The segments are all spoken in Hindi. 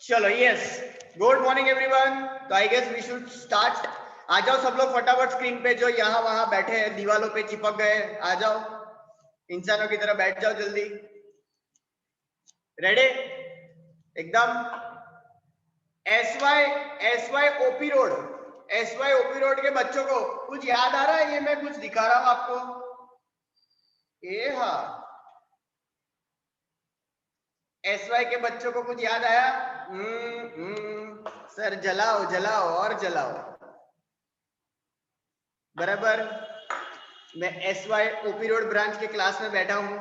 चलो यस, गुड मॉर्निंग एवरीवन। तो I guess we should start. आ जाओ सब लोग फटाफट स्क्रीन पे, जो यहाँ वहां बैठे हैं दीवालों पे चिपक गए, आ जाओ इंसानों की तरह बैठ जाओ जल्दी। रेडी एकदम। SY OP road, SY OP road के बच्चों को कुछ याद आ रहा है? ये मैं कुछ दिखा रहा हूं आपको। ये हाँ, एसवाई के बच्चों को कुछ याद आया? सर जलाओ जलाओ और जलाओ। बराबर। मैं एसवाई ओपी रोड ब्रांच के क्लास में बैठा हूं।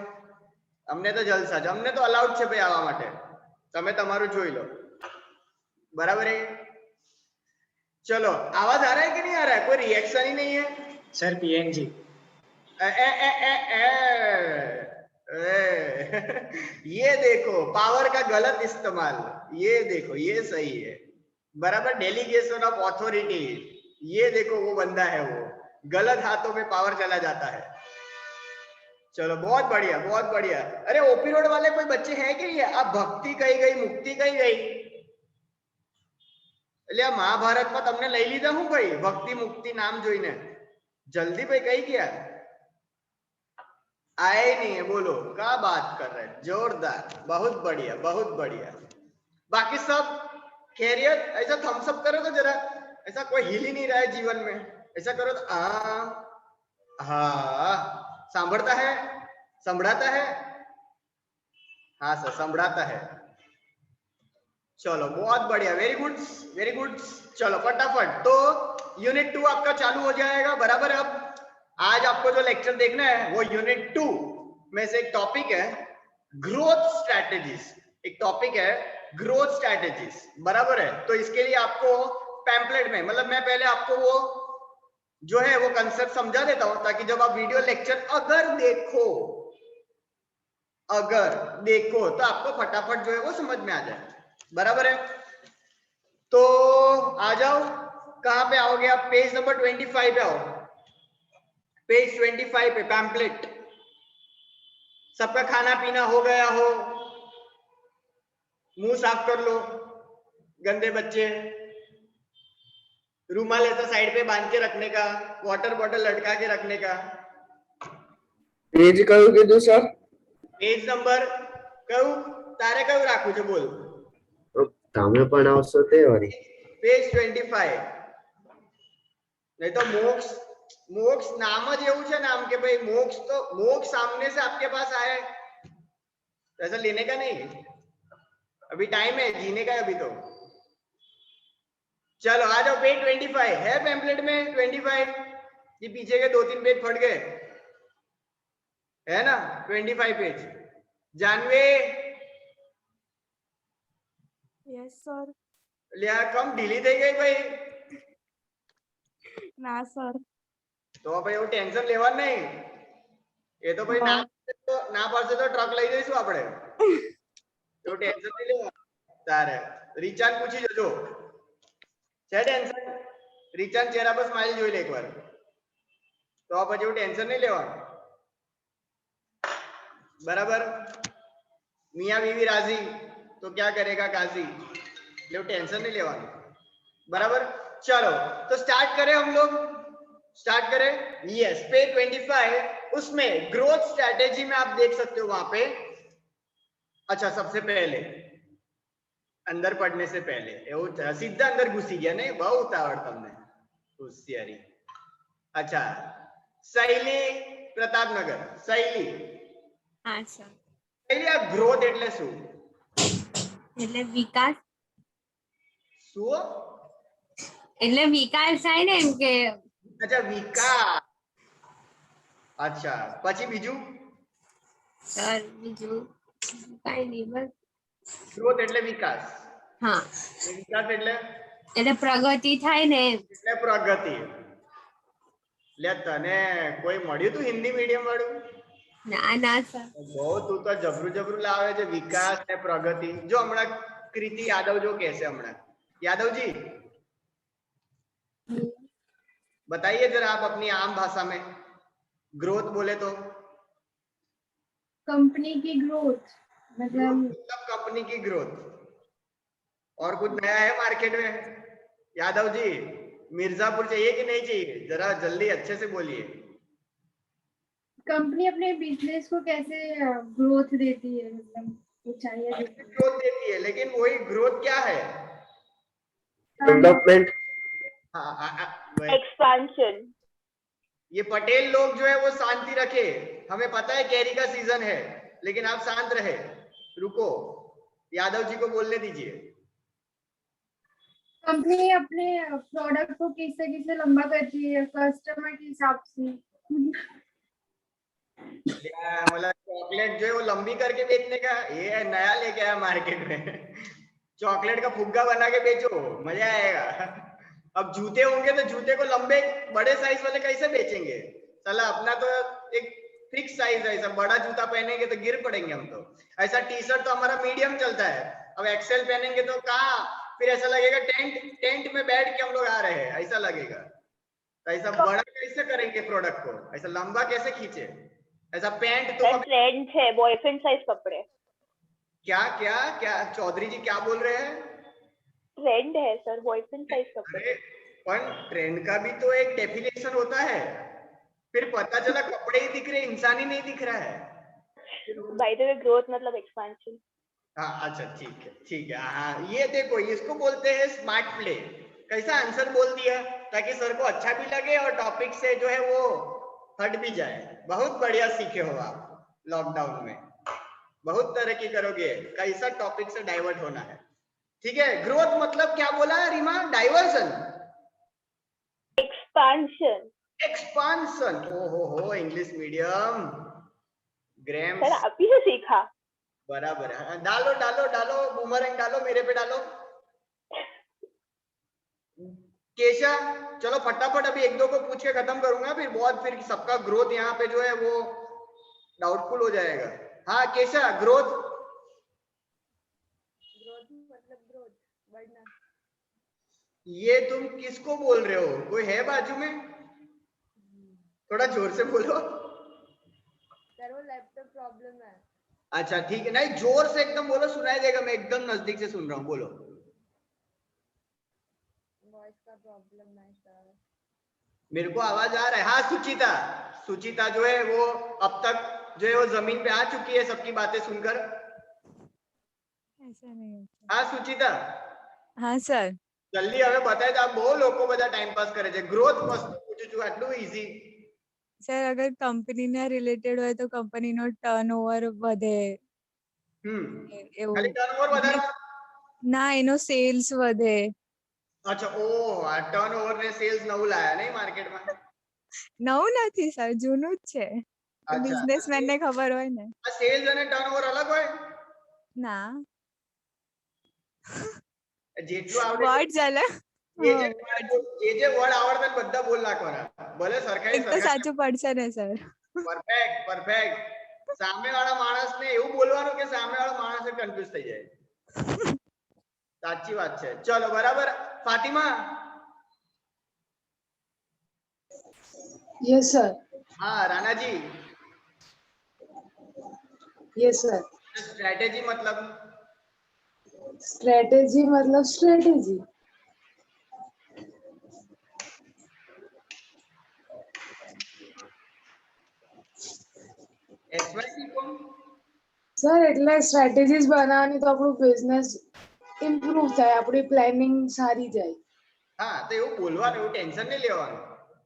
हमने तो जलसा જ, हमने तो અલાઉડ છે ભાઈ આવવા માટે, તમે તમારું જોઈ લો। बराबर है। चलो, आवाज आ रहा है कि नहीं आ रहा है? कोई रिएक्शन ही नहीं है सर। पीएनजी ये देखो पावर का गलत इस्तेमाल, ये देखो ये सही है। बराबर, डेलीगेशन ऑफ अथॉरिटी, ये देखो वो बंदा है, वो गलत हाथों में पावर चला जाता है। चलो बहुत बढ़िया बहुत बढ़िया। अरे ओपी रोड वाले कोई बच्चे हैं कि नहीं? अब भक्ति कही गई, मुक्ति कही गई। એટલે મહાભારત માં તમને લઈ લીધા હું ભાઈ, ભક્તિ મુક્તિ નામ જોઈને જલ્દી ભાઈ કही ગયા? आए नहीं है, बोलो क्या बात कर रहे हैं, जोरदार, बहुत बढ़िया बहुत बढ़िया। बाकी सब खैरियत? ऐसा थम्स अप करो तो जरा, ऐसा कोई हिल ही नहीं रहा है जीवन में, ऐसा करो तो हाँ सांभळता है, संभळाता है, हाँ सर संभळाता है। चलो बहुत बढ़िया, वेरी गुड वेरी गुड। चलो फटाफट, तो यूनिट 2 आपका चालू हो जाएगा। बराबर। अब आज आपको जो लेक्चर देखना है वो यूनिट 2 में से एक टॉपिक है ग्रोथ स्ट्रैटेजीज, एक टॉपिक है ग्रोथ स्ट्रैटेजीज। बराबर है। तो इसके लिए आपको पैम्पलेट में, मतलब मैं पहले आपको वो जो है वो कंसेप्ट समझा देता हूं, ताकि जब आप वीडियो लेक्चर अगर देखो तो आपको फटाफट जो है वो समझ में आ जाए। बराबर है। तो आ जाओ, कहां पे आओगे आप? पेज नंबर 25 पे आओ। पेज 25 पे पैम्पलेट। सबका खाना पीना हो गया हो, मुंह साफ कर लो गंदे बच्चे। रूमाल ऐसा साइड पे बांध के रखने का, वाटर बॉटल लटका के रखने का। पेज कયું કીધું સર? पेज नंबर કયું તારે કયું રાખવું છે બોલ? તમે પણ આવશો તે વાળી? पेज 25। नहीं तो मोक्ष, मोक्ष नाम ज એવું છે नाम के भाई मोक्ष, तो मोक्ष सामने से आपके पास आए, ऐसा लेने का नहीं, अभी टाइम है, जीने का अभी तो। चलो आ जाओ, पेज 25 है पैम्पलेट में। 25 ये पीछे के 2-3 पेज फट गए है ना? 25 पेज। जानवे यस सर। लिया कम ढीली થઈ ગઈ ભાઈ? ના સર। તો ભાઈ એવું ટેન્શન લેવાનું નહીં, એ તો ભાઈ ના પડશે તો ટ્રક લઈ જઈશું આપણે, તો ટેન્શન નહીં લેવાનું તારે। રીચાન પૂછી જજો છે ટેન્શન? રીચાન ચહેરા પર સ્માઈલ જોઈ લે એકવાર, તો પછી એવું ટેન્શન નહીં લેવાનું। बराबर। मियां बीवी राजी तो क्या करेगा काजी, ले टेंशन नहीं लेवानी। बराबर। चलो तो स्टार्ट करें हम लोग, स्टार्ट करें। यस, पेज 25 उसमें ग्रोथ स्ट्रैटेजी में आप देख सकते हो वहां पे। अच्छा सबसे पहले अंदर पढ़ने से पहले એવું सीधा अंदर घुसी गया नहीं, बहुत उतावड़ તમને होशियारी। अच्छा शैली प्रतापनगर, शैली હા સર। શૈલી આ ગ્રોથ એટલે શું? એટલે વિકાસ, શું? એટલે વિકાસ થાય ને એમ કે। अच्छा विकास। अच्छा પછી બીજું? સર બીજું કાઈ નહીં બસ। ગ્રોથ એટલે વિકાસ, હા વિકાસ એટલે પ્રગતિ થાય ને એમ। એટલે પ્રગતિ। લે તને કોઈ મળ્યું તું હિન્દી મીડિયમ વાળું? ના ના સર। બહુ તું તો જબરું જબરું લાવે છે, વિકાસ ને પ્રગતિ। જો હમણાં कृति यादव जो कैसे हमारा यादव जी बताइए जरा आप अपनी आम भाषा में ग्रोथ बोले तो? कंपनी की ग्रोथ मतलब कंपनी की ग्रोथ और कुछ नया है मार्केट में? यादव जी, मिर्जापुर चाहिए कि नहीं चाहिए? जरा जल्दी अच्छे से बोलिए। कंपनी अपने बिजनेस को कैसे ग्रोथ देती है, मतलब ऊंचाइयां देती है? ग्रोथ देती है, लेकिन वही ग्रोथ क्या है? डेवलपमेंट। हाँ एक्सपेंशन। ये पटेल लोग जो है वो शांति रखे। हमें पता है कैरी का सीजन है, लेकिन आप शांत रहे। रुको, यादव जी को बोलने दीजिए। कंपनी अपने प्रोडक्ट को किस तरीके से लंबा करती है कस्टमर के हिसाब से? मतलब चॉकलेट जो है वो लंबी करके बेचने का ये नया लेके आया मार्केट में। चॉकलेट का फुग्गा बना के बेचो, मजा आएगा। अब जूते होंगे तो जूते को लंबे बड़े साइज वाले कैसे बेचेंगे? साला अपना तो एक फिक्स साइज है, ऐसा बड़ा जूता पहनेंगे तो गिर पड़ेंगे हम तो। ऐसा टी शर्ट तो हमारा मीडियम चलता है, अब एक्सेल पहनेंगे तो कहाँ, फिर ऐसा लगेगा टेंट में बैठ के हम लोग आ रहे हैं, ऐसा लगेगा। तो ऐसा बड़ा कैसे करेंगे प्रोडक्ट को, ऐसा लंबा कैसे खींचे? ऐसा पैंट तो ट्रेंड है बॉयफ्रेंड साइज कपड़े। क्या क्या क्या चौधरी जी क्या बोल रहे हैं? ट्रेंड है सर बॉयफ्रेंड साइज कपड़े। अरे पर ट्रेंड का भी तो एक डेफिनेशन होता है, फिर पता चला कपड़े ही दिख रहे, इंसान ही नहीं दिख रहा है। बाय द वे ग्रोथ मतलब एक्सपेंशन। हाँ अच्छा ठीक है। हाँ ये देखो, इसको बोलते हैं स्मार्ट प्ले। कैसा आंसर बोल दिया ताकि सर को अच्छा भी लगे और टॉपिक से जो है वो हट भी जाए। बहुत बढ़िया सीखे हो आप लॉकडाउन में, बहुत तरक्की करोगे। कैसा टॉपिक से डाइवर्ट होना है, ठीक है। ग्रोथ मतलब क्या बोला रीमा? Diversion, expansion. एक्सपांशन। हो इंग्लिश मीडियम ग्राम सर अभी से सीखा। बराबर है। डालो डालो डालो बूमरैंग डालो, मेरे पे डालो। केशा, चलो फटाफट अभी एक दो को पूछ के खत्म करूंगा, फिर सबका ग्रोथ यहाँ पे जो है वो डाउटफुल हो जाएगा। हाँ केशा, ग्रोथ मतलब ग्रोथ बढ़ना। ये तुम किसको बोल रहे हो? कोई है बाजू में? थोड़ा जोर से बोलो। सर वो लैपटॉप प्रॉब्लम है। अच्छा ठीक है, नहीं जोर से एकदम बोलो, सुनाई देगा। मैं एकदम नजदीक से सुन रहा हूँ, बोलो। वॉइस का प्रॉब्लम है सर। मेरे को आवाज आ रहा है। हाँ सुचिता, सुचिता जो है वो अब तक जो है वो जमीन पे आ चुकी है सबकी बातें सुनकर। ऐसा नहीं होता। हाँ सुचिता, हाँ सर। जल्दी हमें बताए तो आप बहुत लोगों બધા ટાઈમ પાસ કરે છે। ગ્રોથ વસ્તુ પૂછું છું, આટલું ઈઝી? સર અગર કંપનીના રિલેટેડ હોય તો કંપનીનો ટર્નઓવર વધે ખાલી એવું ટર્નઓવર એટલે વધારવા? ના એનો સેલ્સ વધે. અચ્છા આ ટર્નઓવર ને સેલ્સ નવું લાયા નહીં માર્કેટમાં? નવું નથી સર, જૂનું જ છે. અચ્છા, બિઝનેસમેન ને ખબર હોય ને. આ સેલ્સ અને ટર્નઓવર અલગ હોય? ના, જેટલું આવડે વર્ડ્સ અલગ. જે વર્ડ આવડતા બધા બોલ નાખવાના, ભલે સરખા એક તો સાચું પડશે ને સર. પરફેક્ટ સામે વાળા માણસને એવું બોલવાનું કે સામે વાળો માણસ કન્ફ્યુઝ થઈ જાય। સાચી વાત છે, ચલો બરાબર। ફાતિમા? Yes sir. हाँ रानाजी? Yes sir. स्ट्रेटेजी मतलब? स्ट्रेटेजी मतलब स्ट्रेटेजी। સર એટલે સ્ટ્રેટેજીસ બનાવવાની તો આપણું બિઝનેસ ઇમ્પ્રૂવ થાય, આપણી પ્લાનિંગ સારી જાય। હા તો એવું બોલવાનું, એવું ટેન્શન નહીં લેવાનું,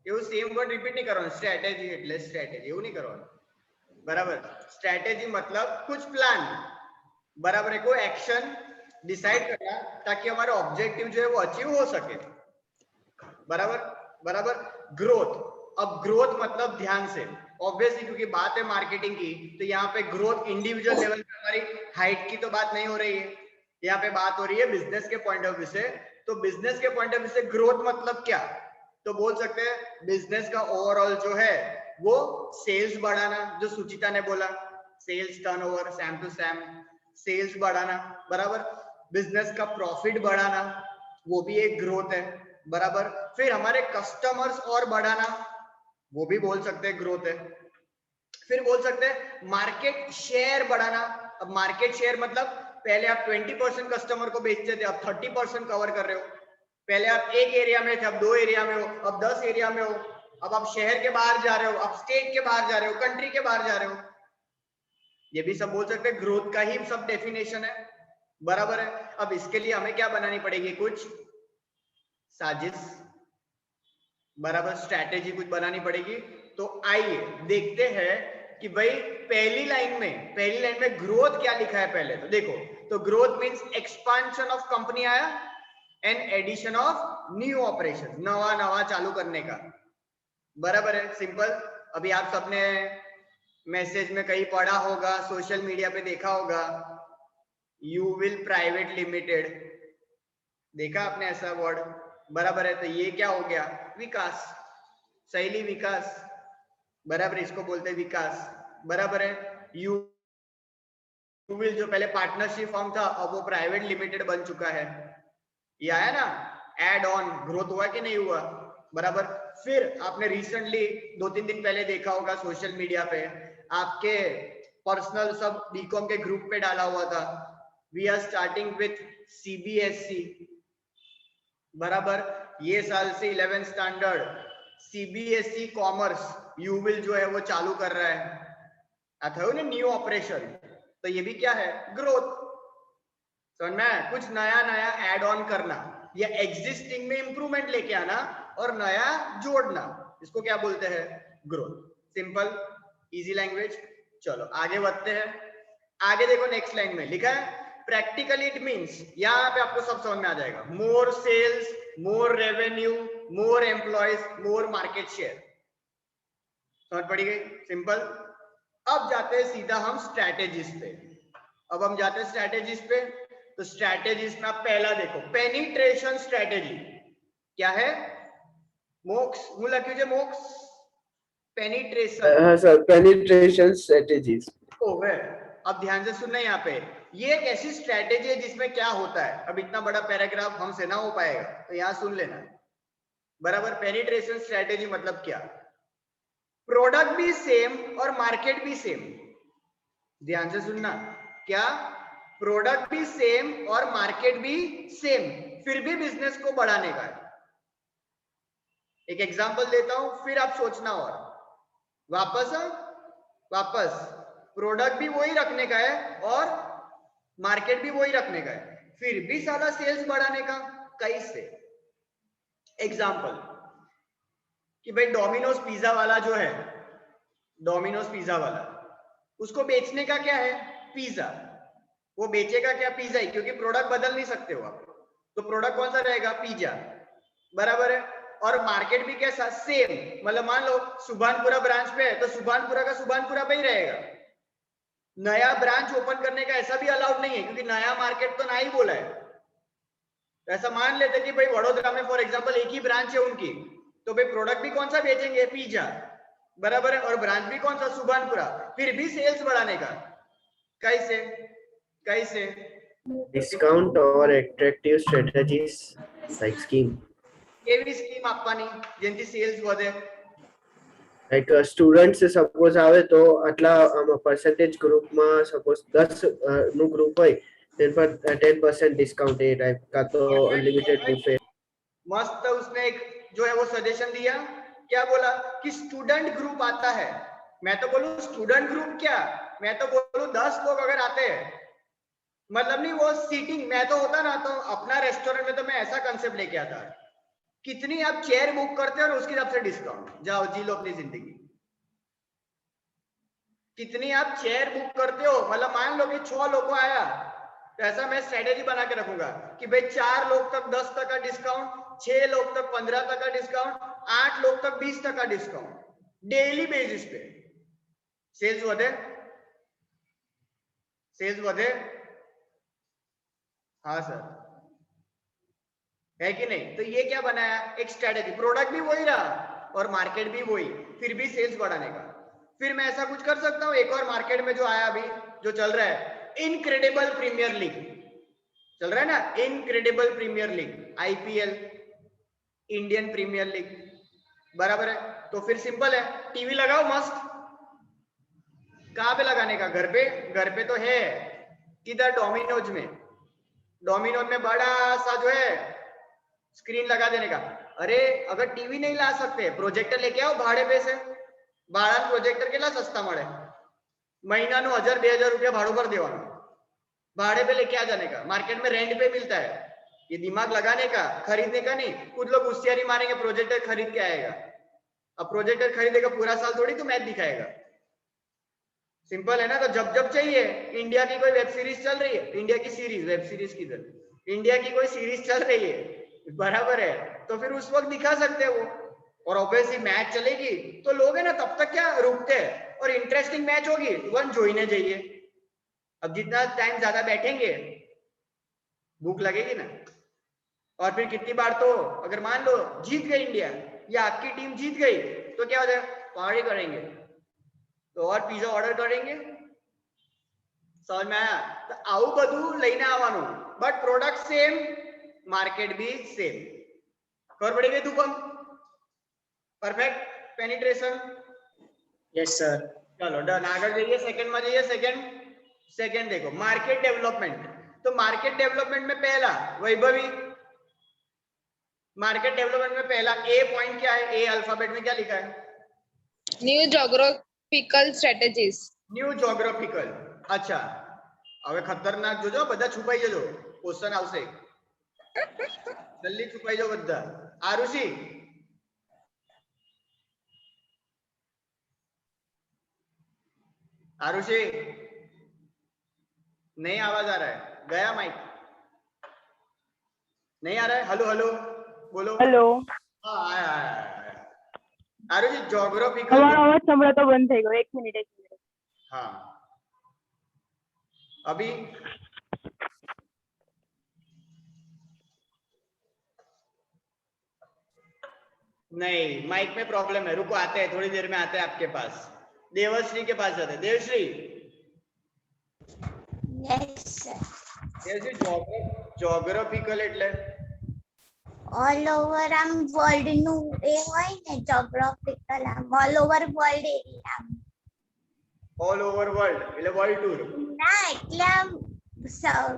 એવું સેમ વર્ડ રિપીટ નહીં કરવાનું। સ્ટ્રેટેજી એટલે સ્ટ્રેટેજી એવું નહીં કરવાનું, બરાબર? स्ट्रेटेजी मतलब कुछ प्लान, बराबर है, कोई एक्शन डिसाइड करना ताकि हमारा ऑब्जेक्टिव जो है वो अचीव हो सके, बराबर बराबर। ग्रोथ, अब ग्रोथ मतलब ध्यान से, ऑब्वियसली क्योंकि बात है मार्केटिंग की, तो यहाँ पे ग्रोथ इंडिविजुअल लेवल पे हमारी हाइट की तो बात नहीं हो रही है, यहाँ पे बात हो रही है बिजनेस के पॉइंट ऑफ व्यू से। तो बिजनेस के पॉइंट ऑफ व्यू से ग्रोथ मतलब क्या? तो बोल सकते हैं बिजनेस का ओवरऑल जो है वो सेल्स बढ़ाना, जो सुचिता ने बोला, sales turnover same to same, sales बढ़ाना, बराबर। बिजनेस का प्रॉफिट बढ़ाना, वो भी एक ग्रोथ है, बराबर। फिर हमारे कस्टमर्स और बढ़ाना, वो भी बोल सकते हैं ग्रोथ है। फिर बोल सकते हैं मार्केट शेयर बढ़ाना। अब मार्केट शेयर मतलब पहले आप 20% कस्टमर को बेचते थे, अब 30% कवर कर रहे हो। पहले आप एक एरिया में थे, अब 2 एरिया में हो, अब 10 एरिया में हो, अब आप शहर के बाहर जा रहे हो, अब स्टेट के बाहर जा रहे हो, कंट्री के बाहर जा रहे हो। ये भी सब बोल सकते हैं, ग्रोथ का ही सब डेफिनेशन है, बराबर है। अब इसके लिए हमें क्या बनानी पड़ेगी, कुछ साजिश, बराबर, स्ट्रैटेजी कुछ बनानी पड़ेगी। तो आइए देखते हैं कि भाई पहली लाइन में ग्रोथ क्या लिखा है पहले। तो देखो, तो growth means expansion of company आया and addition of new operation, नवा चालू करने का, बराबर है, सिंपल। अभी आप सबने मैसेज में कहीं पढ़ा होगा, सोशल मीडिया पे देखा होगा, यू विल प्राइवेट लिमिटेड, देखा आपने ऐसा वर्ड, बराबर है। तो ये क्या हो गया, विकास, शैली विकास, बराबर, इसको बोलते हैं विकास, बराबर है। यू विल जो पहले पार्टनरशिप फॉर्म था, अब वो प्राइवेट लिमिटेड बन चुका है। ये आया ना, एड ऑन, ग्रोथ हुआ कि नहीं हुआ, बराबर। फिर आपने रिसेंटली 2-3 दिन पहले देखा होगा सोशल मीडिया पे, आपके पर्सनल सब बीकॉम के ग्रुप पे डाला हुआ था, we are starting with CBSE, बराबर। ये साल से 11th standard CBSE commerce you will जो है वो चालू कर रहा है, अथवा न्यू ऑपरेशन। तो ये भी क्या है, ग्रोथ, समझ में, कुछ नया ऐड ऑन करना या एग्जिस्टिंग में इंप्रूवमेंट लेके आना और नया जोड़ना, इसको क्या बोलते हैं, ग्रोथ। Simple, easy language. चलो आगे बढ़ते हैं। आगे देखो, नेक्स्ट लाइन में लिखा है प्रैक्टिकली इट मींस, यहाँ पे आपको सब समझ में आ जाएगा, मोर सेल्स, मोर रेवेन्यू, मोर एम्प्लॉयज, मोर मार्केट शेयर, समझ पड़ी गई, सिंपल। अब जाते हैं सीधा हम स्ट्रैटेजीज पे। अब हम जाते हैं स्ट्रैटेजीज पे। तो स्ट्रैटेजीज में आप पहला देखो, पेनिट्रेशन स्ट्रैटेजी क्या है, मोक्स, मुला क्यों मोक्स, पेनिट्रेशन, हाँ सर, पेनिट्रेशन स्ट्रेटेजीज। ओके, अब ध्यान से सुनना, यहाँ पे ये एक ऐसी स्ट्रैटेजी है जिसमें क्या होता है, अब इतना बड़ा पैराग्राफ हमसे ना हो पाएगा, तो यहाँ सुन लेना, बराबर। पेनिट्रेशन स्ट्रैटेजी मतलब क्या, प्रोडक्ट भी सेम और मार्केट भी सेम, ध्यान से सुनना, क्या, प्रोडक्ट भी सेम और मार्केट भी सेम, फिर भी बिजनेस को बढ़ाने का है। एक एग्जांपल देता हूं, फिर आप सोचना, और वापस प्रोडक्ट भी वही रखने का है और मार्केट भी वही रखने का है, फिर भी सारा सेल्स बढ़ाने का, कैसे। एग्जांपल कि भाई डोमिनोज पिज्जा वाला जो है, डोमिनोज पिज्जा वाला, उसको बेचने का क्या है, पिज्जा, वो बेचेगा क्या, पिज्जा ही, क्योंकि प्रोडक्ट बदल नहीं सकते हो आप, तो प्रोडक्ट कौन सा रहेगा, पिज्जा, बराबर है। और मार्केट भी कैसा, सेम, मतलब मान लो सुभानपुरा ब्रांच पे है तो सुभानपुरा का सुभानपुरा पे ही रहेगा, नया ब्रांच ओपन करने का ऐसा भी अलाउड नहीं है, क्योंकि नया मार्केट तो ना ही बोला है। तो ऐसा मान लेते कि भाई वडोदरा में फॉर एग्जांपल एक ही ब्रांच है उनकी, तो भाई प्रोडक्ट भी कौन सा बेचेंगे, पिज्जा, बराबर है, और ब्रांच भी कौन सा, सुभानपुरा, फिर भी सेल्स बढ़ाने का, कैसे डिस्काउंट और एट्रैक्टिव स्ट्रेटजीज लाइक स्कीम, કેવી સ્કીમ આપવાની જેનાથી સેલ્સ વધે, લાઈક સ્ટુડન્ટ સપોઝ આવે તો આટલા પરસેન્ટેજ ગ્રુપમાં સપોઝ 10 નું ગ્રુપ હોય તેના પર 10% ડિસ્કાઉન્ટ એ ટાઈપ કા તો અનલિમિટેડ બુફે। मस्त उसने एक जो है वो सजेशन दिया, क्या बोला कि स्टूडेंट ग्रुप आता है, मैं तो बोलूं स्टूडेंट ग्रुप क्या, मैं तो बोलूं 10 लोग अगर आते हैं, मतलब नहीं वो सीटिंग, मैं तो होता ना तो अपना रेस्टोरेंट में तो मैं ऐसा कंसेप्ट लेके आता, कितनी आप चेयर बुक करते हो और उसके हिसाब से डिस्काउंट, जाओ जी लो अपनी जिंदगी, कितनी आप चेयर बुक करते हो, मतलब मान लो कि 6 लोगों आया, तो ऐसा मैं स्ट्रेटेजी बना के रखूंगा कि भाई 4 लोग तक 10% डिस्काउंट, 6 लोग तक 15% डिस्काउंट, 8 लोग तक 20% डिस्काउंट, डेली बेसिस पे। सेल्स વધે, हाँ सर, है कि नहीं। तो ये क्या बनाया, एक स्ट्रेटेजी, प्रोडक्ट भी वही रहा और मार्केट भी वही, फिर भी सेल्स बढ़ाने का। फिर मैं ऐसा कुछ कर सकता हूँ, एक और मार्केट में जो आया अभी, जो चल रहा है, इनक्रेडिबल प्रीमियर लीग चल रहा है ना, incredible premier league, IPL, Indian premier league, बराबर है। तो फिर सिंपल है, टीवी लगाओ मस्त, कहां पे लगाने का, घर पे तो है, किधर? डोमिनोज में। डोमिनोज में बड़ा सा जो है स्क्रीन लगा देने का। अरे अगर टीवी नहीं ला सकते, प्रोजेक्टर लेके आओ भाड़े पे से। भाड़ा प्रोजेक्टर કેટલા સસ્તા મળે? મહિનાનું 1000-2000 रुपया भाड़ों पर देवाना, भाड़े पे लेके आ जाने का। मार्केट में रेंट पे मिलता है। ये दिमाग लगाने का, खरीदने का नहीं। कुछ लोग होशियारी मारेंगे, प्रोजेक्टर खरीद के आएगा। अब प्रोजेक्टर खरीदेगा पूरा साल थोड़ी तो मैच दिखाएगा। सिंपल है ना। तो जब जब चाहिए, इंडिया की कोई वेब सीरीज चल रही है, इंडिया की सीरीज, वेब सीरीज किधर, इंडिया की कोई सीरीज चल रही है, बराबर है, तो फिर उस वक्त दिखा सकते हैं वो। और ऑब्वियसली मैच चलेगी तो लोग है ना तब तक क्या रुकते हैं, और इंटरेस्टिंग मैच होगी वन જોઈને जाइए। अब जितना टाइम ज्यादा बैठेंगे भूख लगेगी ना। और फिर कितनी बार तो अगर मान लो जीत गई इंडिया या आपकी टीम जीत गई तो क्या हो जाएगा? पार्टी करेंगे, तो और पिज्जा ऑर्डर करेंगे। समझ में आया? तो આવું બધું લઈને આવવાનું, but product same, market be same. ખબર પડી ગઈ તું? Perfect penetration? Yes sir. चलो डन। आगे जाइए, सेकंड में जाइए। सेकंड देखो, मार्केट डेवलपमेंट। तो मार्केट डेवलपमेंट में पहला वैभवी, मार्केट डेवलपमेंट में पहला ए पॉइंट क्या है? ए अल्फाबेट में क्या लिखा है? New geographical strategies. New geographical. अच्छा, હવે ખતરનાક જોજો, બધા છુપાઈ જજો, ક્વેશ્ચન આવશે, જલ્દી છુપાઈ જાઓ બધા। આરુષી, आरुषि नहीं आवाज आ रहा है, गया माइक, नहीं आ रहा है। हेलो हेलो बोलो। हेलो, हाँ आया आया। आरुषि ज्योग्राफिकल, તમારો અવાજ સંભળાતો બંધ થઈ ગયો। એક મિનિટ। हाँ अभी नहीं, माइक में प्रॉब्लम है। रुको, आते हैं, थोड़ी देर में आते हैं आपके पास। देवश्री के पास जाते हैं। Devashree, yes sir. Devashree geographical એટલે ઓલ ઓવર આમ વર્લ્ડ નું એ હોય ને, જ્યોગ્રાફિકલ આમ all over world area. All over world એટલે વર્લ્ડ ટૂર। ના એટલે આમ શું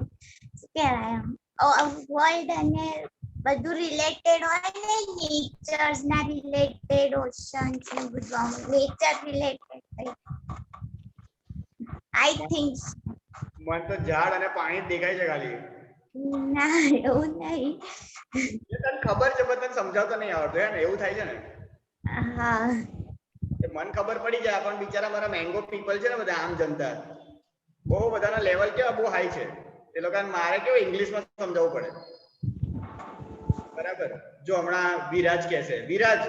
કહેવાય, આમ વર્લ્ડ અને બધું રિલેટેડ હોય ને, નેચર્સ ના રિલેટેડ, ઓશન્સ ને બધું આમ નેચર રિલેટેડ। આઈ થિંક मन तो झाड़ અને પાણી જ દેખાય છે ખાલી। ના એવું નહીં। એ તને ખબર છે પણ તને સમજાવતા નહીં આવડતું હે ને, એવું થાય છે ને। હા એ મન ખબર પડી જાય પણ બિચારા મારા મેંગો પીપલ છે ને બધા આમ જનતા બહુ બધાના લેવલ કેવા બહુ હાઈ છે, એ લોકોને મારે કેવું ઇંગ્લિશમાં સમજાવવું પડે, બરાબર। જો હમણાં વિરાજ કહેશે, વિરાજ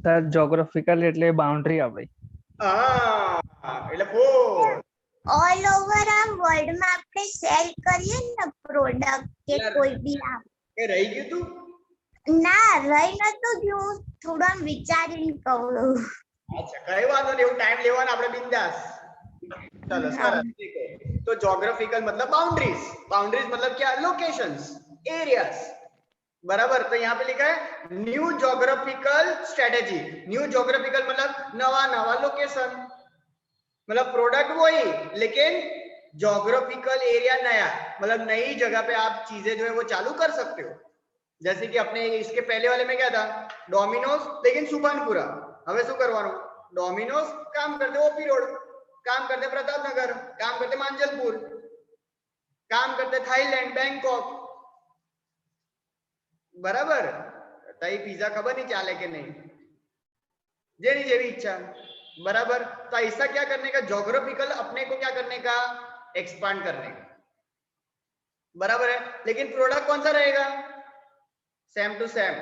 સર જ્યોગ્રાફિકલ એટલે બાઉન્ડ્રી આપણી। હા એટલે ફોર ઓલ ઓવર આમ વર્લ્ડ માં આપણે સેલ કરીએ ને પ્રોડક્ટ કે કોઈ બી આમ। એ રહી ગયું તું? ના રહી નતું ગયું, થોડું આમ વિચારીને કહું। अच्छा कई वांधो नहीं, टाइम लेवाना આપણે बिंदास। चलो सरस, ठीक है। तो ज्योग्राफिकल मतलब बाउंड्रीज, बाउंड्रीज मतलब क्या? लोकेशंस, एरियाज, बराबर। तो यहाँ पे लिखा है new geographical strategy. New geographical मतलब नवा नवा लोकेशन, मतलब प्रोडक्ट वही लेकिन ज्योग्राफिकल एरिया नया, मतलब नई जगह पे आप चीजें जो है वो चालू कर सकते हो। जैसे कि अपने इसके पहले वाले में क्या था? डोमिनोज, लेकिन सुभानपुरा। હવે શું કરવાનું? ડોમિનોઝ કામ કરते ओपी रोड, काम करते प्रतापनगर, काम करते मांजलपुर, काम करते थाईलैंड बैंकॉक, बराबर। तई पिज्जा खबर नहीं चाले के नहीं, जेरी जेवी इच्छा, बराबर। तो ऐसा क्या करने का? ज्योग्राफिकल अपने को क्या करने का? एक्सपांड करने का, बराबर है। लेकिन प्रोडक्ट कौन सा रहेगा? सेम टू सेम,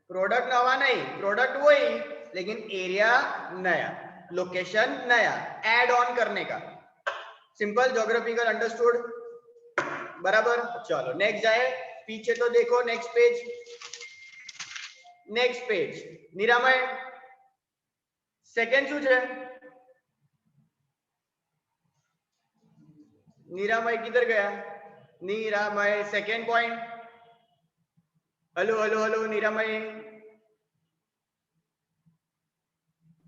प्रोडक्ट नवा नहीं, प्रोडक्ट वही लेकिन एरिया नया, लोकेशन नया, ऐड ऑन करने का। सिंपल ज्योग्राफिकल अंडरस्टूड, बराबर। चलो नेक्स्ट जाए, पीछे तो देखो, next page, next page. Niramay second શું છે? निरामय किधर गया? Niramay second point. Hello hello hello Niramay,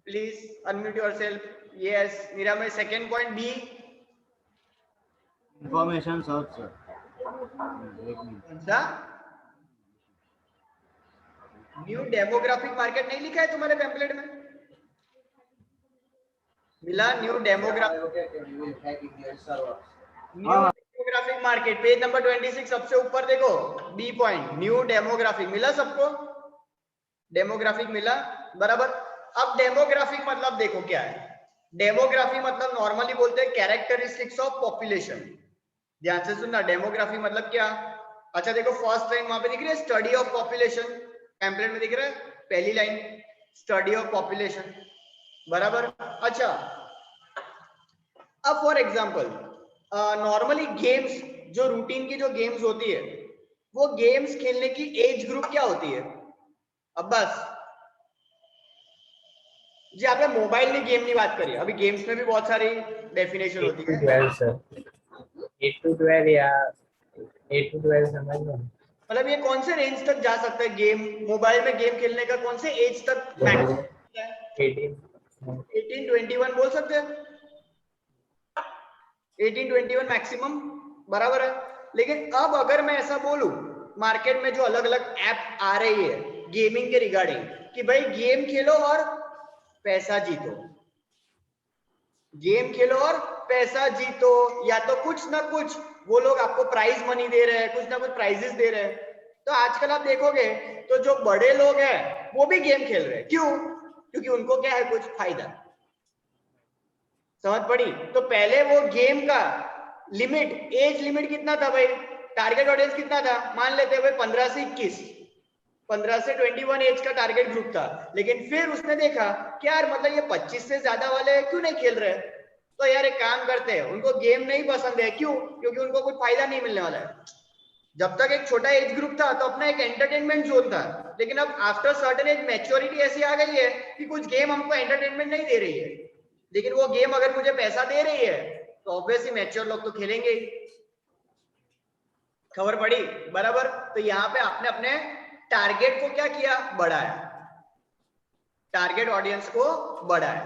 please unmute yourself, yes Niramay second point B information search sir. कौन सा न्यू डेमोग्राफिक मार्केट नहीं लिखा है तुम्हारे पैम्पलेट में? मिला new demographic market page number 26 सबसे ऊपर देखो बी पॉइंट न्यू डेमोग्राफिक मिला सबको? डेमोग्राफिक मिला बराबर। अब डेमोग्राफिक मतलब देखो क्या है। डेमोग्राफी मतलब नॉर्मली बोलते हैं कैरेक्टरिस्टिक्स ऑफ पॉपुलेशन। ध्यान से सुनना डेमोग्राफी मतलब क्या। अच्छा देखो फर्स्ट लाइन वहां पे दिख रही है स्टडी ऑफ पॉपुलेशन, पैम्पलेट में दिख रहा है पहली लाइन स्टडी ऑफ पॉपुलेशन बराबर। अच्छा अब फॉर एग्जांपल नॉर्मली गेम्स जो रूटीन की जो गेम्स होती है वो गेम्स खेलने की एज ग्रुप क्या होती है? अब बस जी आपने मोबाइल में गेम की बात करी, अभी गेम्स में भी बहुत सारी डेफिनेशन होती है। 12 सर 8 to 12 या 8 to 12 समझ लो। मतलब ये कौन से रेंज तक जा सकता है गेम, मोबाइल में गेम खेलने का कौन से एज तक मैक्सिमम है? 18-21 बोल सकते हैं, 18-21 मैक्सिमम बराबर है। लेकिन अब अगर मैं ऐसा बोलूं मार्केट में जो अलग अलग ऐप आ रही है गेमिंग के रिगार्डिंग कि भाई गेम खेलो और पैसा जीतो, गेम खेलो और पैसा जीतो, या तो कुछ ना कुछ वो लोग आपको प्राइज मनी दे रहे हैं, कुछ ना कुछ प्राइजेस दे रहे हैं। तो आजकल आप देखोगे तो जो बड़े लोग हैं वो भी गेम खेल रहे हैं। क्यों? क्योंकि उनको क्या है कुछ फायदा। समझ पड़ी? तो पहले वो गेम का लिमिट एज लिमिट कितना था भाई, टारगेट ऑडियंस कितना था, मान लेते हैं भाई 15 से 21, 15 से 21 एज का टारगेट ग्रुप था। लेकिन फिर उसने देखा कि यार मतलब ये 25 से ज्यादा वाले क्यों नहीं खेल रहे, तो यार एक काम करते हैं उनको गेम नहीं पसंद है। क्यों? क्योंकि उनको कुछ फायदा नहीं मिलने वाला है। जब तक एक छोटा एज ग्रुप था तो अपना एक एंटरटेनमेंट जोन था, लेकिन अब आफ्टर सर्टेन एज मैच्योरिटी ऐसी आ गई है कि कुछ गेम हमको एंटरटेनमेंट नहीं दे रही है, लेकिन वो गेम अगर मुझे पैसा दे रही है तो ऑब्वियसली मैच्योर लोग तो खेलेंगे ही। खबर पड़ी बराबर। तो यहाँ पे आपने अपने टारगेट को क्या किया, बढ़ाया, टारगेट ऑडियंस को बढ़ाया।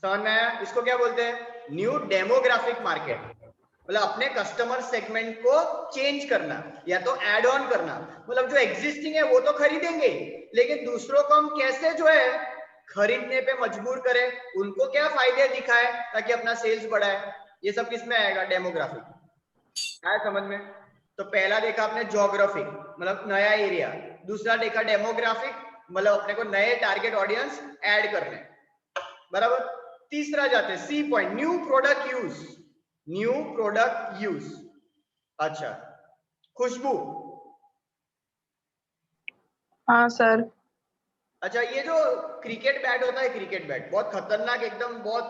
समझ में आया? इसको क्या बोलते हैं? New demographic market. मतलब अपने कस्टमर सेगमेंट को चेंज करना या तो ऐड ऑन करना। मतलब जो एग्जिस्टिंग है वो तो खरीदेंगे, लेकिन दूसरों को हम कैसे जो है खरीदने पे मजबूर करें, उनको क्या फायदे दिखाए ताकि अपना सेल्स बढ़ाए। ये सब किसमें आएगा? डेमोग्राफिक। आया समझ में? तो पहला देखा आपने ज्योग्राफिक मतलब नया एरिया, दूसरा देखा डेमोग्राफिक मतलब अपने को नए टारगेट ऑडियंस ऐड करने बराबर। तीसरा जाते C point new product use, new product use. अच्छा खुशबू। हाँ सर। अच्छा ये जो क्रिकेट बैट होता है, क्रिकेट बैट बहुत खतरनाक एकदम बहुत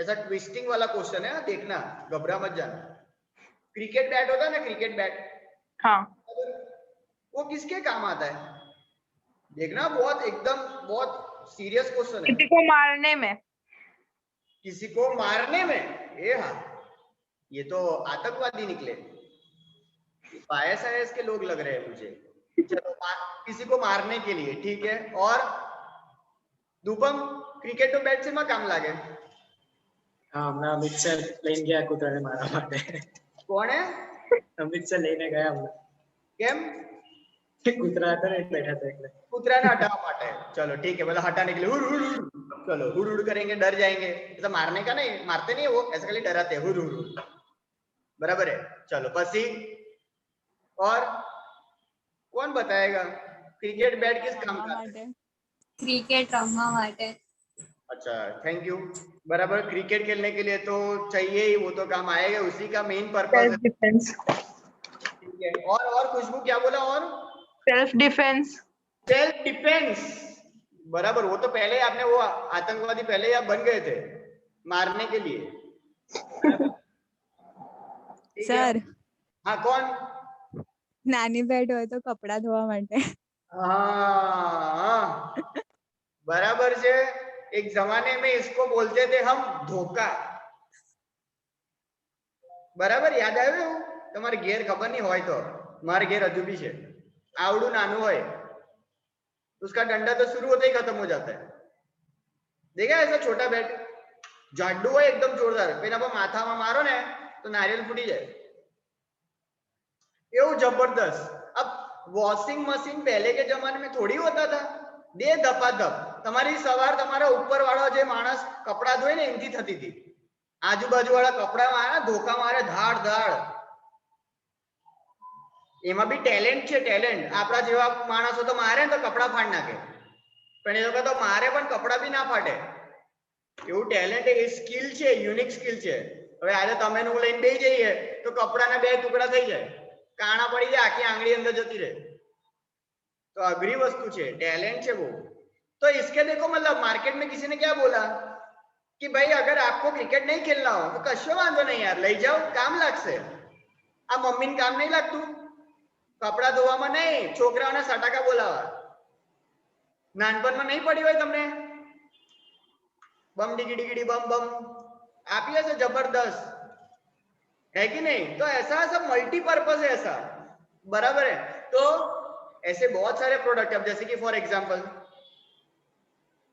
ऐसा ट्विस्टिंग वाला क्वेश्चन है, देखना घबरा मत जाना। क्रिकेट बैट होता है ना, क्रिकेट बैट, हाँ। वो किसके काम आता है? देखना बहुत एकदम बहुत सीरियस क्वेश्चन है। किसी को मारने में। किसी को मारने में? ये हाँ ये तो आतंकवादी निकले, ISIS के लोग लग रहे हैं मुझे। चलो किसी को मारने के लिए ठीक है। और धूपम क्रिकेट तो बैट से मैं काम लागे। हाँ मैं अमित सर लेने गया, कुतरा ने मारा मारे। कौन है? अमित सर लेने गया हमने। केम? कुतरा था नहीं बैठा था एक। कुतरा ने हटा पाटा है, चलो ठीक है, मतलब हटाने के लिए हुड़ हुड़ हुड़, चलो हुड़ हुड़ करेंगे, डर जाएंगे। ऐसा मारने का नहीं, मारते नहीं है वो, ऐसे खाली डराते हैं हुड़ हुड़ हुड़, बराबर है। चलो पसी और कौन बताएगा क्रिकेट बैट किस काम का है? क्रिकेट रमवा માટે। अच्छा थैंक यू बराबर। क्रिकेट खेलने के लिए तो चाहिए ही, वो तो काम आएगा, उसी का मेन पर्पस है। डिफेंस। ठीक है। और खुशबू क्या बोला? और सेल्फ डिफेंस। सेल्फ डिफेंस बराबर। वो तो पहले आपने वो आतंकवादी पहले आप बन गए थे मारने के लिए। सर हाँ कौन? નાની બેટ હોય તો કપડા ધોવા માટે। हाँ बराबर से। एक जमाने में इसको बोलते थे हम धोखा, बराबर याद આવ્યું? તમારે ઘેર ખબર નહીં હોય તો મારે ઘેર હજુ બી છે, આવડું નાનું હોય, उसका डंडा तो शुरू होते ही खत्म हो जाता है। देखा ऐसा छोटा बैट, જાડું હોય એકદમ જોરદાર, એના પર માથામાં મારો ને તો નારિયેલ ફૂટી જાય, એવું જબરદસ્ત. अब वॉशिंग मशीन पहले के जमाने में थोड़ी होता था, दे धपाधप તમારી સવાર તમારા ઉપર વાળો જે માણસ કપડા ધોય ને એમથી થતી હતી, આજુબાજુ વાળા કપડા મારે ધોકા મારે ધાડ ધાડ, એમાં બી ટેલેન્ટ છે, ટેલેન્ટ. આપણા જેવા માણસો તો મારે તો કપડા ફાડ નાખે, પણ એ લોકો તો મારે પણ કપડા બી ના ફાટે, એવું ટેલેન્ટ, એ સ્કિલ છે, યુનિક સ્કિલ છે. હવે આજે તમે હું લઈને બેસી જઈએ તો કપડાના 2 ટુકડા થઈ જાય, કાણા પડી જાય, આખી આંગળી अंदर जती रहे, तो अघरी वस्तु है, टैलेंट है वो. तो इसके देखो मतलब मार्केट में किसी ने क्या बोला कि भाई अगर आपको क्रिकेट नहीं खेलना हो तो कशो वांधो नहीं यार, लई जाओ, काम लागशे. आ मम्मी ने काम नहीं लागतुं, कपड़ा धोवामां नहीं, छोकराओने सटाका बोलावा. नानपणमां नहीं पड़ी होय तमने बम डिगी डिगी बम बम आपी हशे जबरदस्त, है कि नहीं? तो ऐसा सब मल्टीपर्पज है ऐसा, बराबर है. तो ऐसे बहुत सारे प्रोडक्ट है, जैसे कि फॉर एग्जांपल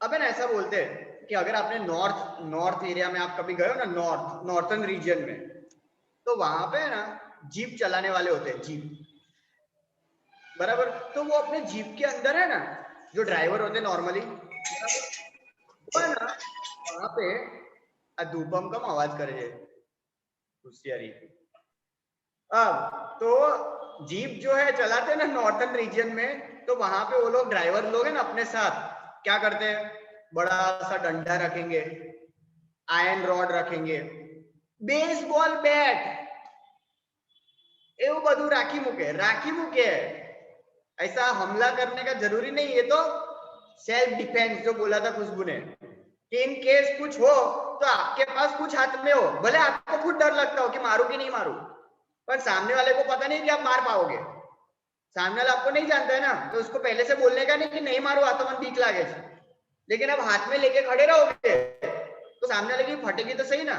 अब है ना ऐसा बोलते हैं कि अगर आपने नॉर्थ एरिया में आप कभी गए हो ना, नॉर्थर्न रीजन में, तो वहां पे है ना जीप चलाने वाले होते हैं, जीप, बराबर. तो वो अपने जीप के अंदर है ना जो ड्राइवर होते हैं नॉर्मली, वो है ना वहां पे धूपम कम आवाज करे होशियारी. अब तो जीप जो है चलाते हैं ना नॉर्थर्न रीजन में, तो वहां पे वो लोग ड्राइवर लोग हैं ना अपने साथ क्या करते हैं, बड़ा सा डंडा रखेंगे, आयरन रॉड रखेंगे, बेसबॉल बैट, એવું બધું राखी मूके. ऐसा हमला करने का जरूरी नहीं, ये तो सेल्फ डिफेंस जो बोला था खुशबू ने, कि इन केस कुछ हो तो आपके पास कुछ हाथ में हो, भले आपको खुद डर लगता हो कि मारू कि नहीं मारू, पर सामने वाले को पता नहीं कि आप मार पाओगे. सामने वाला आपको नहीं जानता है ना, तो उसको पहले से बोलने का नहीं कि नहीं मारो, आ तो मन बीक लागे. लेकिन अब हाथ में लेके खड़े रहोगे तो सामने वाले की फटेगी तो सही ना.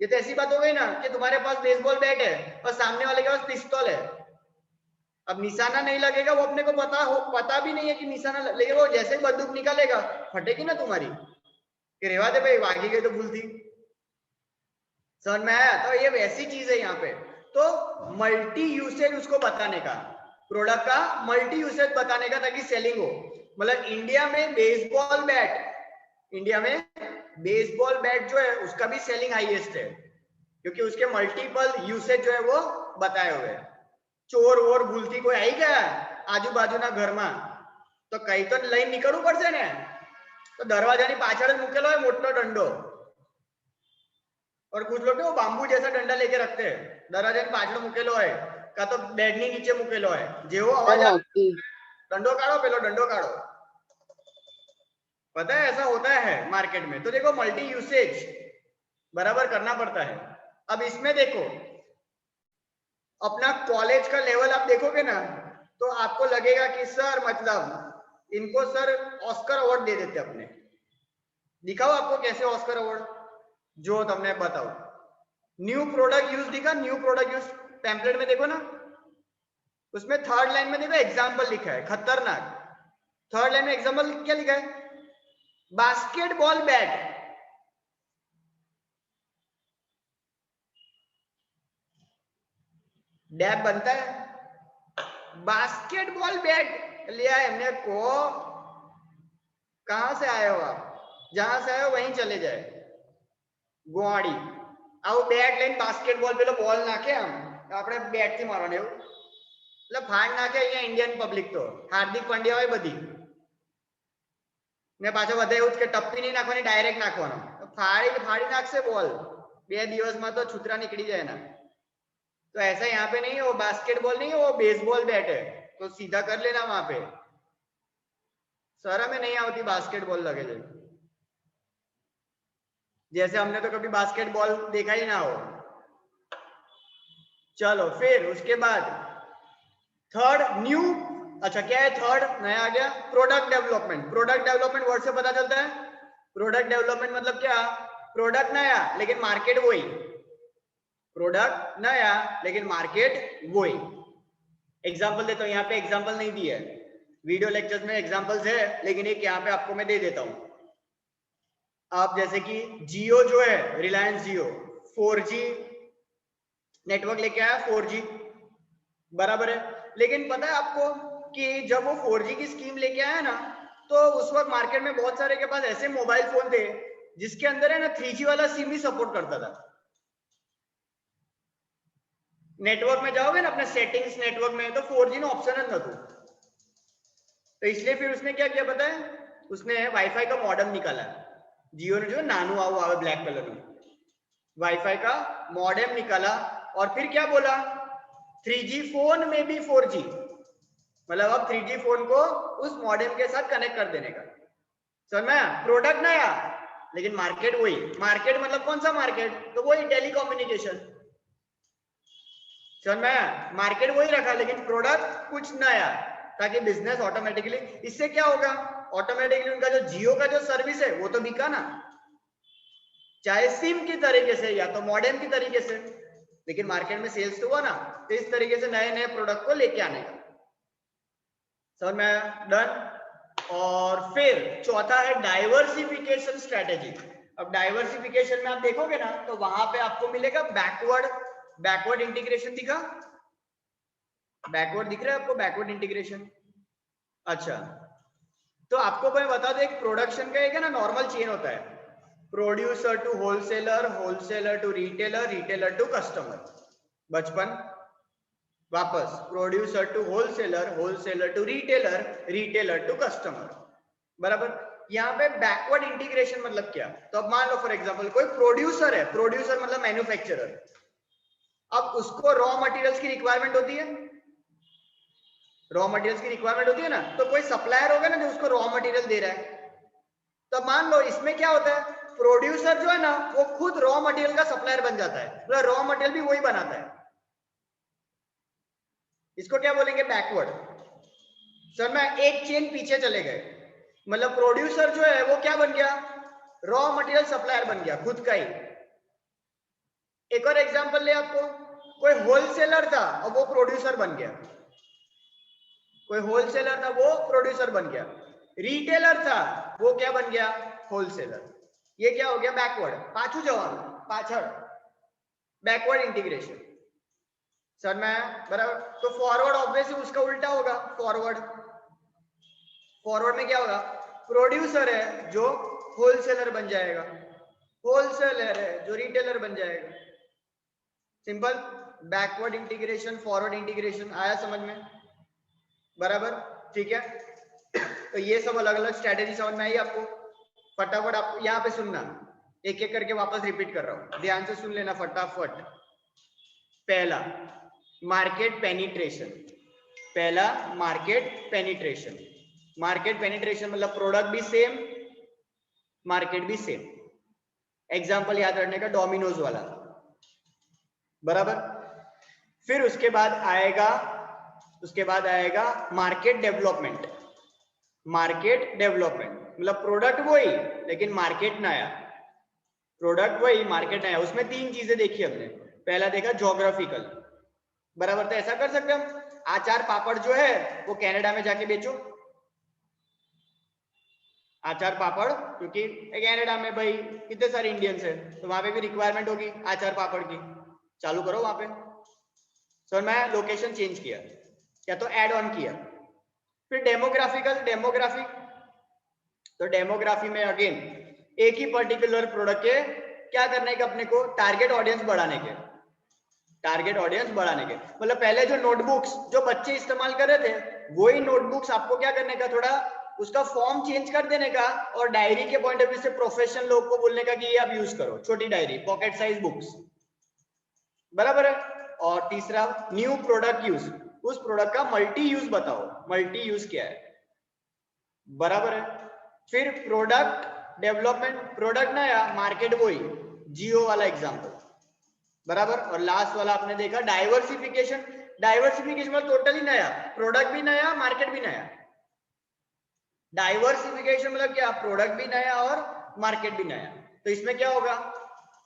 ये तो ऐसी बात हो गई ना कि तुम्हारे पास बेसबॉल बैट है और सामने वाले के पास पिस्तौल है. अब निशाना नहीं लगेगा, वो अपने को पता भी नहीं है कि निशाना, लेकिन वो जैसे ही बंदूक निकालेगा फटेगी ना तुम्हारी, कि रेवा दे भाई, वागी गई तो भूल थी. समझ में आया? तो ये वैसी चीज है यहाँ पे. तो मल्टी यूसेज उसको बताने का, प्रोडक्ट का मल्टी यूसेज बताने का, ताकि सेलिंग हो. मतलब इंडिया में बेसबॉल बैट जो है उसका भी सेलिंग हाईएस्ट है, क्योंकि उसके मल्टीपल यूसेज जो है वो बताए हुए. चोर वोर भूलती कोई आई गया આજુબાજુના ઘરમાં તો કઈ તો લઈને નીકળવું પડશે ને, તો દરવાજાની પાછળ જ મૂકેલો હોય મોટો દંડો, और कुछ लोग वो बांबू जैसा डंडा लेके रखते हैं, दरवाजाની પાછળ મૂકેલો હોય કા તો બેડની નીચે મૂકેલો હોય, જેવો અવાજ આવે डंडो काढ़ो, पेलो डंडो काढ़ो. पता है ऐसा होता है मार्केट में. तो देखो मल्टी यूसेज बराबर करना पड़ता है. अब इसमें देखो अपना कॉलेज का लेवल आप देखोगे ना, तो आपको लगेगा कि सर मतलब इनको सर ऑस्कर अवार्ड दे देते अपने. दिखाओ आपको कैसे ऑस्कर अवार्ड, जो तुमने बताओ. न्यू प्रोडक्ट यूज दिखा, न्यू प्रोडक्ट यूज टेम्पलेट में देखो ना, उसमें थर्ड लाइन में देखो एग्जाम्पल लिखा है, खतरनाक. थर्ड लाइन में एग्जाम्पल क्या लिखा है, बास्केटबॉल बैट. डैब बनता है, बास्केटबॉल बैट लिया है हमने को. कहां से आए हो आप, जहां से आए हो वहीं चले जाए. गोवाड़ी આવું બેટ લઈને બાસ્કેટબોલ પેલો બોલ નાખે, આમ આપણે બેટ થી મારવાનું, એવું એટલે ફાડ નાખે અહીંયા ઇન્ડિયન પબ્લિક. તો હાર્દિક પંડ્યા હોય બધી ને પાછો બધા એવું જ કે ટપ્પી નહીં નાખવાની, ડાયરેક્ટ નાખવાનો, फाड़ी नाखसे बॉल, 2 દિવસમાં તો છૂતરા નીકળી જાય ना. तो ऐसा यहाँ पे नहीं है, वो बास्केटबॉल नहीं है, वो बेसबॉल बैट है, तो सीधा कर लेना वहां पे. सर हमें नहीं आती बास्केटबॉल लगे थे, जैसे हमने तो कभी बास्केटबॉल देखा ही ना हो. चलो फिर उसके बाद थर्ड न्यू, अच्छा क्या है थर्ड नया आ गया, product development. Product development word से पता चलता है, प्रोडक्ट डेवलपमेंट मतलब क्या, प्रोडक्ट नया लेकिन मार्केट वही. प्रोडक्ट नया लेकिन मार्केट वही. एग्जांपल देता हूं, यहाँ पे एग्जांपल नहीं दिया है, वीडियो लेक्चर्स में एग्जांपल्स है, लेकिन एक यहाँ पे आपको मैं दे देता हूं. अब जैसे कि जियो जो है, रिलायंस जियो 4G नेटवर्क लेके आया, 4G बराबर है। लेकिन पता है आपको कि जब वो 4G की स्कीम लेके आया ना, तो उस वक्त मार्केट में बहुत सारे के पास ऐसे मोबाइल फोन थे जिसके अंदर है ना 3G वाला सिम ही सपोर्ट करता था। नेटवर्क में जाओगे ना अपने सेटिंग्स नेटवर्क में, तो 4G ना ऑप्शनल था तो इसलिए फिर उसने क्या किया पता है, उसने वाईफाई का मॉडेम निकाला। जियो ने जो नानो आओ ब्लैक कलर में वाईफाई का मॉडेम निकाला, और फिर क्या बोला 3G फोन में भी 4G, मतलब अब 3G फोन को उस मॉडेम के साथ कनेक्ट कर देने का। समझ में? प्रोडक्ट नया लेकिन मार्केट वही। मार्केट मतलब कौन सा मार्केट? तो वही टेलीकम्युनिकेशन। समझ में? मार्केट वही रखा लेकिन प्रोडक्ट कुछ नया, ताकि बिजनेस ऑटोमेटिकली, इससे क्या होगा ऑटोमेटिकली उनका जो जियो का जो सर्विस है वो तो बिका ना, चाहे सिम की तरीके से या तो मॉडेम की तरीके से, लेकिन मार्केट में सेल्स तो हुआ ना। तो इस तरीके से नए नए प्रोडक्ट को लेके आने का। समझ में? डन। और फिर चौथा है डाइवर्सिफिकेशन स्ट्रेटेजी। अब डाइवर्सिफिकेशन में आप देखोगे ना तो वहां पे आपको मिलेगा बैकवर्ड इंटीग्रेशन। दिखा? बैकवर्ड दिख रहा है आपको? Backward integration. अच्छा, तो आपको मैं बता दूं, एक प्रोडक्शन का एक है ना नॉर्मल चेन होता है, producer to wholesaler, wholesaler to retailer, retailer to customer. बचपन वापस producer to wholesaler, wholesaler to retailer, retailer to customer. बराबर। यहाँ पे बैकवर्ड इंटीग्रेशन मतलब क्या? तो अब मान लो फॉर एग्जांपल कोई प्रोड्यूसर है, प्रोड्यूसर मतलब मैन्युफैक्चरर, अब उसको रॉ मटेरियल्स की रिक्वायरमेंट होती है, रॉ मटेरियल्स की रिक्वायरमेंट होती है ना, तो कोई सप्लायर होगा ना जो उसको रॉ मटेरियल दे रहा है। तो मान लो इसमें क्या होता है, प्रोड्यूसर जो है ना वो खुद रॉ मटेरियल का सप्लायर बन जाता है, मतलब रॉ मटेरियल भी वही बनाता है। इसको क्या बोलेंगे? बैकवर्ड। सर मैं एक चेन पीछे चले गए, मतलब प्रोड्यूसर जो है वो क्या बन गया? रॉ मटेरियल सप्लायर बन गया खुद का ही। एक और एग्जांपल ले आपको, कोई होलसेलर था और वो प्रोड्यूसर बन गया, कोई होलसेलर था वो प्रोड्यूसर बन गया, रिटेलर था वो क्या बन गया? होलसेलर। ये क्या हो गया? बैकवर्ड। पाछू जवान पाछड़, बैकवर्ड इंटीग्रेशन। सर मैं बराबर। तो फॉरवर्ड ऑब्वियसली उसका उल्टा होगा, फॉरवर्ड। फॉरवर्ड में क्या होगा? प्रोड्यूसर है जो होलसेलर बन जाएगा, होलसेलर है जो रिटेलर बन जाएगा। Simple. Backward integration, forward integration. आया समझ में? बराबर। ठीक है, तो ये सब अलग अलग स्ट्रेटेजी समझ में आई आपको? फटाफट आप यहाँ पे सुनना, एक एक करके वापस रिपीट कर रहा हूं, ध्यान से सुन लेना फटाफट। पहला मार्केट पेनिट्रेशन, पहला मार्केट पेनिट्रेशन। मार्केट पेनिट्रेशन मतलब प्रोडक्ट भी सेम, मार्केट भी सेम। एग्जांपल याद रखने का, डोमिनोज वाला। बराबर। फिर उसके बाद आएगा मार्केट डेवलपमेंट। मार्केट डेवलपमेंट मतलब प्रोडक्ट वही लेकिन मार्केट नया, प्रोडक्ट वही मार्केट नया। उसमें तीन चीजें देखी हमने। पहला देखा ज्योग्राफिकल, बराबर। तो ऐसा कर सकते हम, आचार पापड़ जो है वो कनाडा में जाके बेचो, आचार पापड़, क्योंकि कनाडा में भाई कितने सारे इंडियंस है तो वहां पे भी रिक्वायरमेंट होगी आचार पापड़ की, चालू करो वहां पे। सर मैं लोकेशन चेंज किया या तो ऐड ऑन किया। फिर डेमोग्राफिकल, डेमोग्राफिक, तो डेमोग्राफी में अगेन एक ही पर्टिकुलर प्रोडक्ट के क्या करने के, अपने को टारगेट ऑडियंस बढ़ाने के, टारगेट ऑडियंस बढ़ाने के। मतलब पहले जो नोटबुक्स जो बच्चे इस्तेमाल कर रहे थे वही नोटबुक्स आपको क्या करने का, थोड़ा उसका फॉर्म चेंज कर देने का, और डायरी के पॉइंट ऑफ व्यू से प्रोफेशनल लोग को बोलने का कि ये आप यूज करो, छोटी डायरी, पॉकेट साइज बुक्स। बराबर है। और तीसरा न्यू प्रोडक्ट यूज, उस प्रोडक्ट का मल्टी यूज बताओ, मल्टी यूज क्या है। बराबर है। फिर प्रोडक्ट डेवलपमेंट, प्रोडक्ट नया मार्केट वही, जियो वाला एग्जांपल। बराबर। और लास्ट वाला आपने देखा डाइवर्सिफिकेशन। डाइवर्सिफिकेशन मतलब टोटली नया, प्रोडक्ट भी नया मार्केट भी नया। डाइवर्सिफिकेशन मतलब क्या? प्रोडक्ट भी नया और मार्केट भी नया। तो इसमें क्या होगा?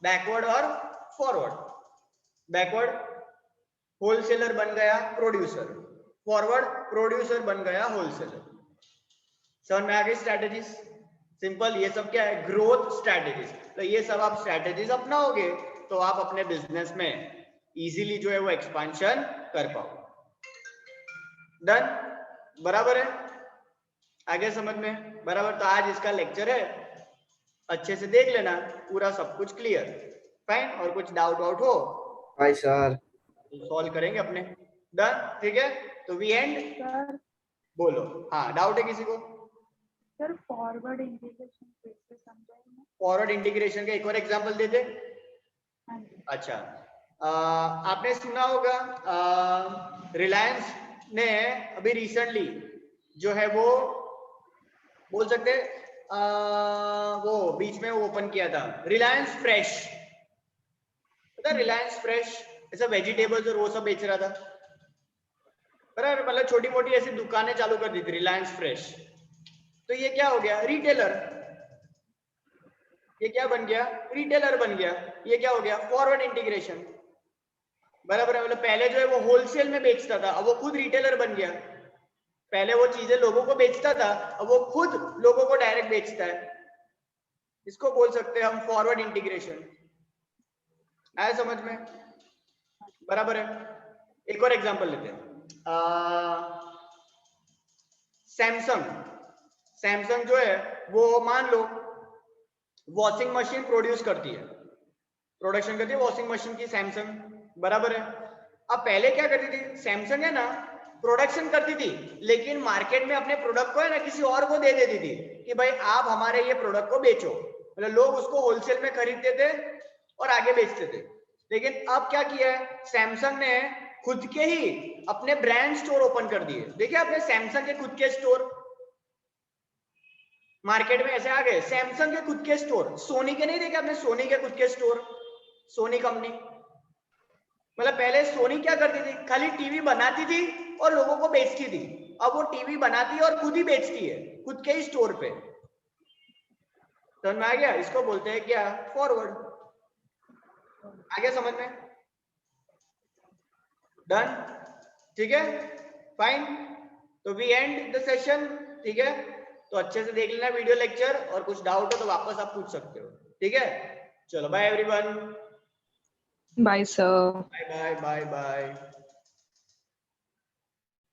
बैकवर्ड और फॉरवर्ड। बैकवर्ड होलसेलर बन गया प्रोड्यूसर, फॉरवर्ड प्रोड्यूसर बन गया होलसेलर। समझ में आ गई स्ट्रेटेजीज? सिंपल, ये सब क्या है, ग्रोथ स्ट्रेटेजीज। तो ये सब आप स्ट्रेटेजीज अपनाओगे तो आप अपने बिजनेस में इजीली जो है वो एक्सपांशन कर पाओगे। डन, बराबर है, आगे समझ में बराबर। तो आज इसका लेक्चर है, अच्छे से देख लेना, पूरा सब कुछ क्लियर, फाइन। और कुछ डाउट वाउट हो हाय सर, सॉल्व करेंगे अपने। डन, ठीक है, तो वी एंड। सर बोलो, हाँ डाउट है किसी को? सर फॉरवर्ड इंटीग्रेशन कैसे समझाएंगे? फॉरवर्ड इंटीग्रेशन का एक और एग्जांपल दे दे। हाँ जी। अच्छा, आपने सुना होगा रिलायंस ने अभी रिसेंटली जो है वो बोल सकते वो बीच में ओपन किया था रिलायंस फ्रेश, पता है रिलायंस फ्रेश, ऐसा वेजिटेबल्स और वो सब बेच रहा था, बराबर, मतलब छोटी मोटी ऐसी दुकानें चालू कर दी थी रिलायंस फ्रेश। तो ये क्या हो गया, रिटेलर, ये क्या बन गया, रिटेलर बन गया। ये क्या हो गया, फॉरवर्ड इंटीग्रेशन, बराबर है। मतलब पहले जो है वो होलसेल में बेचता था, अब वो खुद रिटेलर बन गया। पहले वो चीजें लोगों को बेचता था, अब वो खुद लोगों को डायरेक्ट बेचता है। इसको बोल सकते हैं हम फॉरवर्ड इंटीग्रेशन। आया समझ में, बराबर है। एक और एग्जांपल लेते हैं, सैमसंग जो है वो मान लो वॉशिंग मशीन प्रोड्यूस करती है, प्रोडक्शन करती है वॉशिंग मशीन की सैमसंग, बराबर है। अब पहले क्या करती थी सैमसंग है ना, प्रोडक्शन करती थी, लेकिन मार्केट में अपने प्रोडक्ट को है ना किसी और को दे देती थी कि भाई आप हमारे ये प्रोडक्ट को बेचो, मतलब लोग उसको होलसेल में खरीदते थे और आगे बेचते थे। लेकिन अब क्या किया है सैमसंग ने, खुद के ही अपने ब्रांड स्टोर ओपन कर दिए। देखिए आपने सैमसंग के खुद के स्टोर मार्केट में ऐसे आ गए, सैमसंग के खुद के स्टोर, सोनी के नहीं देखे आपने, सोनी के खुद के स्टोर, सोनी कंपनी। मतलब पहले सोनी क्या करती थी, खाली टीवी बनाती थी और लोगों को बेचती थी, अब वो टीवी बनाती है और खुद ही बेचती है खुद के ही स्टोर पे। समझ में आ गया, इसको बोलते हैं क्या, फॉरवर्ड। आगे समझ में, डन, ठीक है, फाइन। तो वी एंड द सेशन, ठीक है। तो अच्छे से देख लेना वीडियो लेक्चर, और कुछ डाउट हो तो वापस आप पूछ सकते हो, ठीक है। चलो bye everyone, bye sir. Bye bye bye bye.